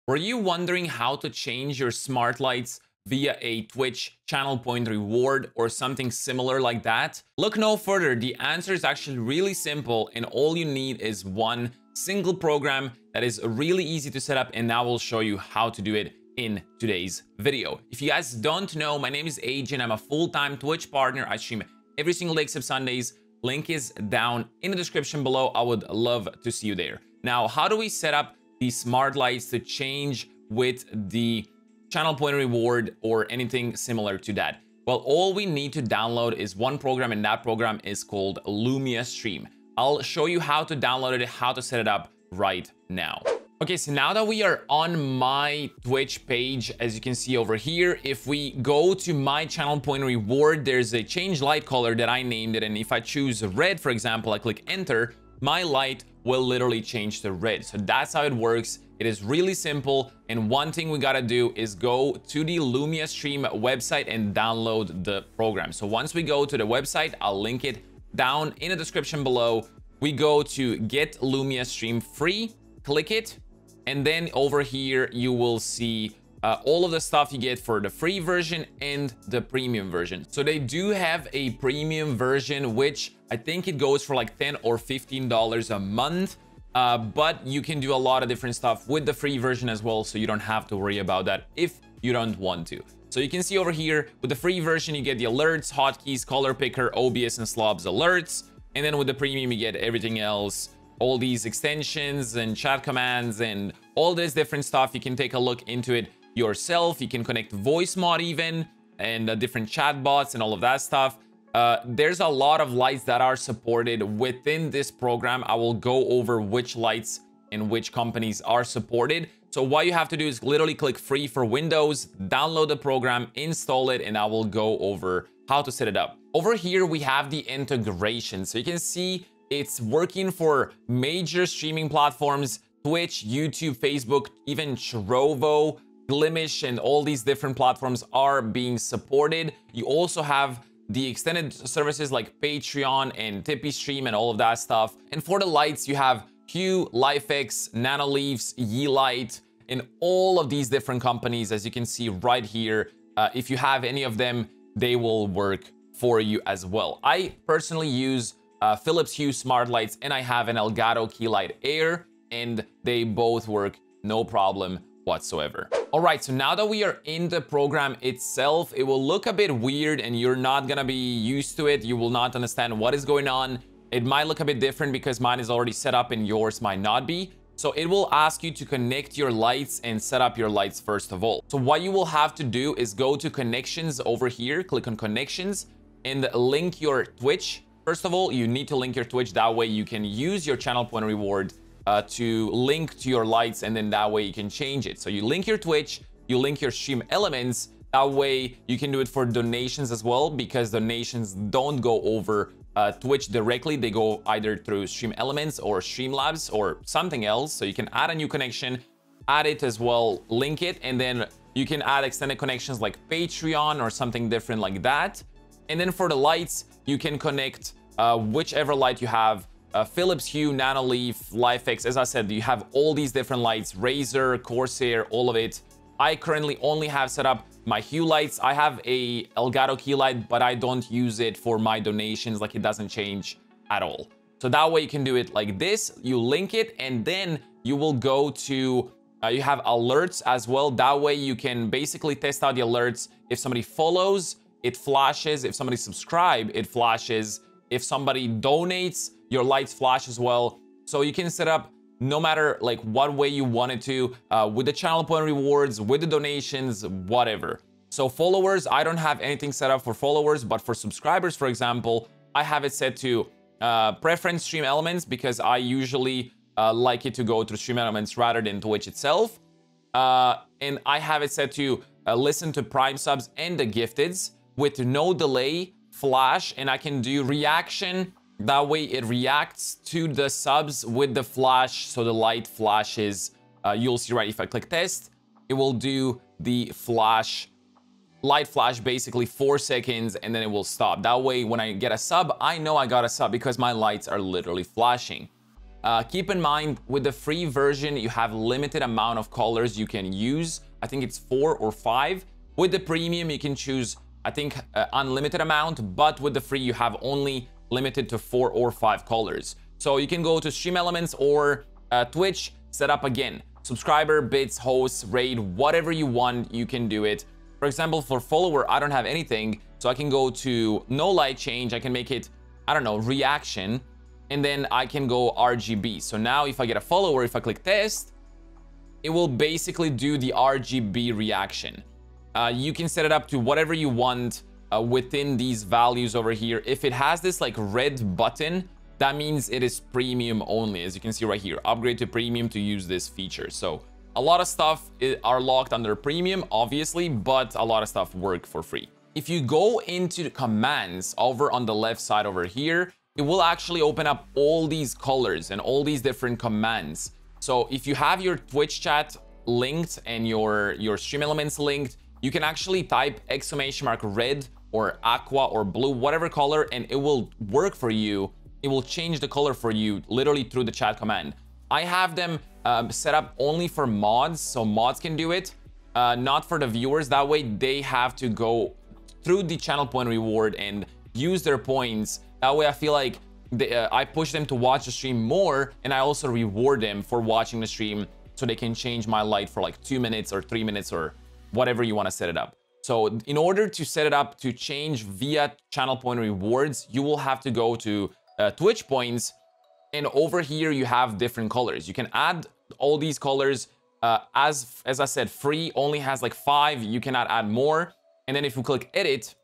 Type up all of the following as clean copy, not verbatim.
Were you wondering how to change your smart lights via a Twitch channel point reward or something similar like that? Look no further. The answer is actually really simple, and all you need is one single program that is really easy to set up, and I will show you how to do it in today's video. If you guys don't know, my name is Agent. I'm a full-time Twitch partner. I stream every single day except Sundays. Link is down in the description below. I would love to see you there. Now, how do we set up the smart lights to change with the channel point reward or anything similar to that? Well, all we need to download is one program, and that program is called Lumia Stream. I'll show you how to download it, how to set it up right now. Okay, so now that we are on my Twitch page, as you can see over here, if we go to my channel point reward, there's a change light color that I named it. And if I choose red, for example, I click enter, my light will literally change to red. So that's how it works. It is really simple. And one thing we gotta do is go to the Lumia Stream website and download the program. So once we go to the website, I'll link it down in the description below. We go to get Lumia Stream free, click it. And then over here, you will see all of the stuff you get for the free version and the premium version. So they do have a premium version, which I think it goes for like $10 or $15 a month. But you can do a lot of different stuff with the free version as well. So you don't have to worry about that if you don't want to. So you can see over here with the free version, you get the alerts, hotkeys, color picker, OBS and slobs alerts. And then with the premium, you get everything else. All these extensions and chat commands and all this different stuff. You can take a look into it yourself. You can connect voice mod even, and different chat bots and all of that stuff. There's a lot of lights that are supported within this program. I will go over which lights and which companies are supported. So what you have to do is literally click free for Windows, download the program, install it, and I will go over how to set it up. Over here, we have the integration. So you can see it's working for major streaming platforms, Twitch, YouTube, Facebook, even Trovo, Glimish, and all these different platforms are being supported. You also have the extended services like Patreon and Tippy Stream and all of that stuff. And for the lights, you have Hue, LifeX, Nanoleafs, Yeelight, and all of these different companies, as you can see right here. If you have any of them, they will work for you as well. I personally use Philips Hue smart lights, and I have an Elgato Keylight Air, and they both work no problem whatsoever. All right, so now that we are in the program itself, it will look a bit weird and you're not gonna be used to it. You will not understand what is going on. It might look a bit different because mine is already set up and yours might not be. So it will ask you to connect your lights and set up your lights first of all. So what you will have to do is go to connections over here, click on connections, and link your Twitch. First of all, you need to link your Twitch. That way you can use your channel point reward to link to your lights, and then that way you can change it. So you link your Twitch, you link your stream elements. That way you can do it for donations as well, because donations don't go over Twitch directly. They go either through stream elements or Streamlabs or something else. So you can add a new connection, add it as well, link it, and then you can add extended connections like Patreon or something different like that. And then for the lights, you can connect whichever light you have. Philips Hue, Nanoleaf, LifeX. As I said, you have all these different lights, Razer, Corsair, all of it. I currently only have set up my Hue lights. I have a Elgato Keylight, but I don't use it for my donations. Like, it doesn't change at all. So that way you can do it like this. You link it, and then you will go to, you have alerts as well. That way you can basically test out the alerts. If somebody follows, it flashes. If somebody subscribes, it flashes. If somebody donates, your lights flash as well. So you can set up no matter like what way you want it to, with the channel point rewards, with the donations, whatever. So followers, I don't have anything set up for followers, but for subscribers, for example, I have it set to preference stream elements, because I usually like it to go through stream elements rather than Twitch itself. And I have it set to listen to Prime subs and the gifteds with no delay, flash, and I can do reaction. That way it reacts to the subs with the flash, so the light flashes. You'll see right, if I click test, it will do the flash, light flash, basically 4 seconds, and then it will stop. That way when I get a sub, I know I got a sub because my lights are literally flashing. Keep in mind, with the free version, you have limited amount of colors you can use. I think it's 4 or 5. With the premium, you can choose, I think, unlimited amount, but with the free, you have only limited to 4 or 5 colors. So you can go to Stream Elements or Twitch, set up again. Subscriber, bits, hosts, raid, whatever you want, you can do it. For example, for follower, I don't have anything, so I can go to no light change. I can make it, I don't know, reaction, and then I can go RGB. So now if I get a follower, if I click test, it will basically do the RGB reaction. You can set it up to whatever you want within these values over here. If it has this like red button, that means it is premium only. As you can see right here, upgrade to premium to use this feature. So a lot of stuff are locked under premium, obviously, but a lot of stuff work for free. If you go into the commands over on the left side over here, it will actually open up all these colors and all these different commands. So if you have your Twitch chat linked and your Stream Elements linked, you can actually type !red or aqua or blue, whatever color, and it will work for you. It will change the color for you literally through the chat command. I have them set up only for mods, so mods can do it, not for the viewers. That way they have to go through the channel point reward and use their points. That way I feel like I push them to watch the stream more, and I also reward them for watching the stream, so they can change my light for like 2 minutes or 3 minutes or whatever you want to set it up. So in order to set it up to change via channel point rewards, you will have to go to Twitch points, and over here you have different colors. You can add all these colors. As I said, free only has like 5. You cannot add more. And then if you click edit,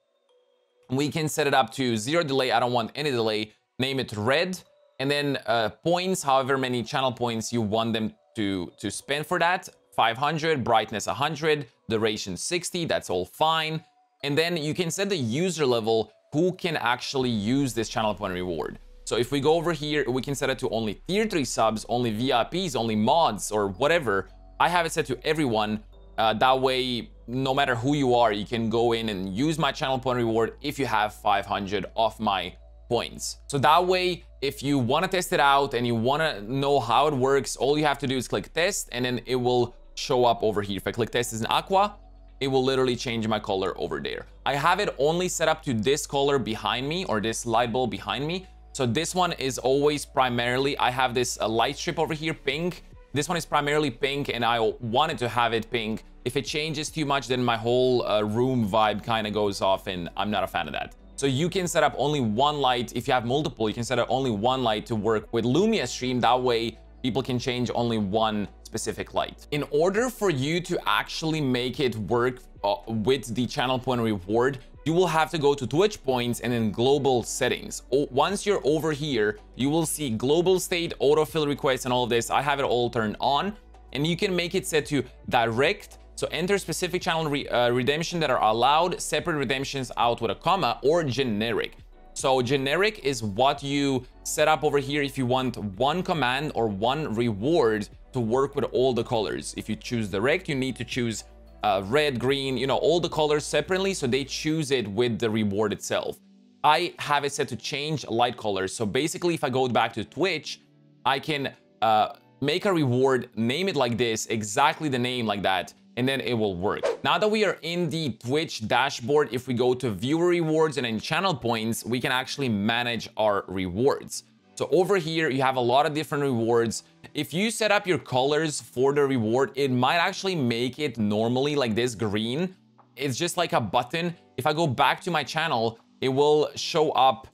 we can set it up to 0 delay. I don't want any delay. Name it red, and then points, however many channel points you want them to spend for that. 500, brightness 100, duration 60. That's all fine. And then you can set the user level who can actually use this channel point reward. So if we go over here, we can set it to only tier 3 subs, only VIPs, only mods, or whatever. I have it set to everyone. That way, no matter who you are, you can go in and use my channel point reward if you have 500 of my points. So that way, if you want to test it out and you want to know how it works, all you have to do is click test, and then it will show up over here. If I click test as an aqua, it will literally change my color over there. I have it only set up to this color behind me, or this light bulb behind me. So this one is always primarily, I have this light strip over here, pink. This one is primarily pink, and I wanted to have it pink. If it changes too much, then my whole room vibe kind of goes off, and I'm not a fan of that. So you can set up only one light. If you have multiple, you can set up only one light to work with Lumia stream. That way people can change only one specific light. In order for you to actually make it work with the channel point reward, you will have to go to Twitch points and then global settings. Once you're over here, you will see global state, autofill requests, and all of this. I have it all turned on, and you can make it set to direct. So enter specific channel redemption that are allowed, separate redemptions out with a comma, or generic. So generic is what you set up over here if you want one command or one reward to work with all the colors. If you choose direct, you need to choose red, green, you know, all the colors separately, so they choose it with the reward itself. I have it set to change light colors. So basically, if I go back to Twitch, I can make a reward, name it like this, exactly the name like that, and then it will work. Now that we are in the Twitch dashboard, if we go to viewer rewards and then channel points, we can actually manage our rewards. So over here, you have a lot of different rewards. If you set up your colors for the reward, it might actually make it normally like this green. It's just like a button. If I go back to my channel, it will show up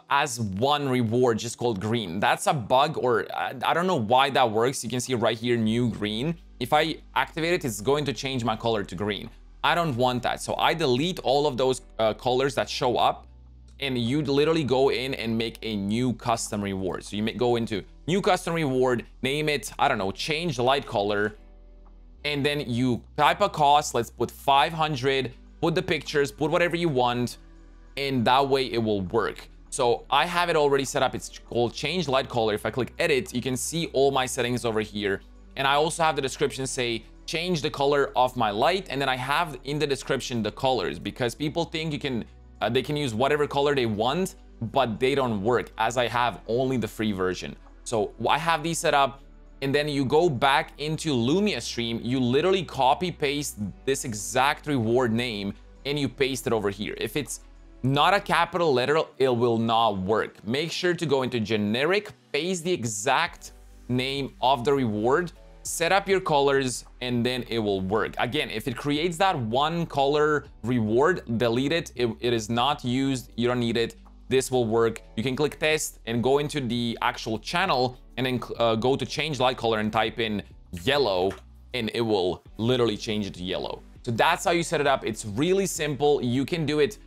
as one reward just called green. That's a bug, or I don't know why that works. You can see right here, new green. If I activate it, it's going to change my color to green. I don't want that. So I delete all of those colors that show up, and you literally go in and make a new custom reward. So you may go into new custom reward, name it, I don't know, change the light color, and then you type a cost. Let's put 500, put the pictures, put whatever you want, and that way it will work. So I have it already set up. It's called change light color. If I click edit, you can see all my settings over here. And I also have the description say change the color of my light, and then I have in the description the colors, because people think you can they can use whatever color they want, but they don't work, as I have only the free version. So I have these set up, and then you go back into Lumia stream, you literally copy paste this exact reward name and you paste it over here. If it's not a capital letter, it will not work. Make sure to go into generic, paste the exact name of the reward, set up your colors, and then it will work. Again, if it creates that one color reward, delete it. It is not used. You don't need it. This will work. You can click test and go into the actual channel and then go to change light color and type in yellow, and it will literally change it to yellow. So that's how you set it up. It's really simple. You can do it.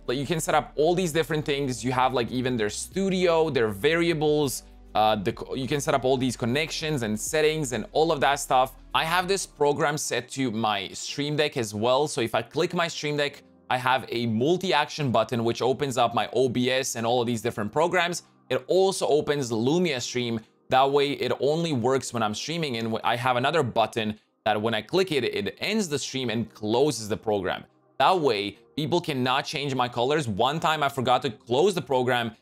You can set up all these different things. You have like even their studio, their variables. You can set up all these connections and settings and all of that stuff. I have this program set to my Stream Deck as well. So if I click my Stream Deck, I have a multi-action button, which opens up my OBS and all of these different programs. It also opens Lumia Stream. That way it only works when I'm streaming. And I have another button that when I click it, it ends the stream and closes the program. That way people cannot change my colors. One time I forgot to close the program.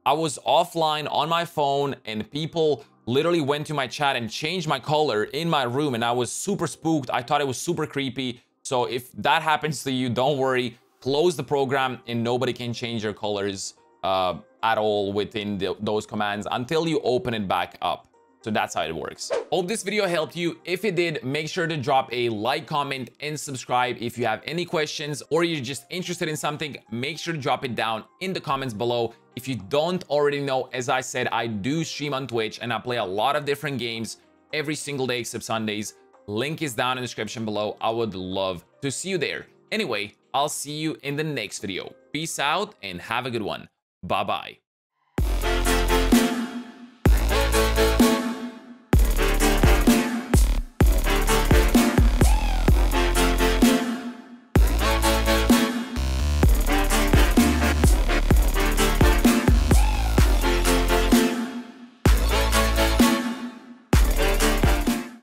I was offline on my phone and people literally went to my chat and changed my color in my room, and I was super spooked. I thought it was super creepy. So if that happens to you, don't worry, close the program and nobody can change your colors at all within those commands until you open it back up. So that's how it works. Hope this video helped you. If it did, make sure to drop a like, comment, and subscribe. If you have any questions or you're just interested in something, make sure to drop it down in the comments below. If you don't already know, as I said, I do stream on Twitch and I play a lot of different games every single day except Sundays. Link is down in the description below. I would love to see you there. Anyway, I'll see you in the next video. Peace out and have a good one. Bye-bye.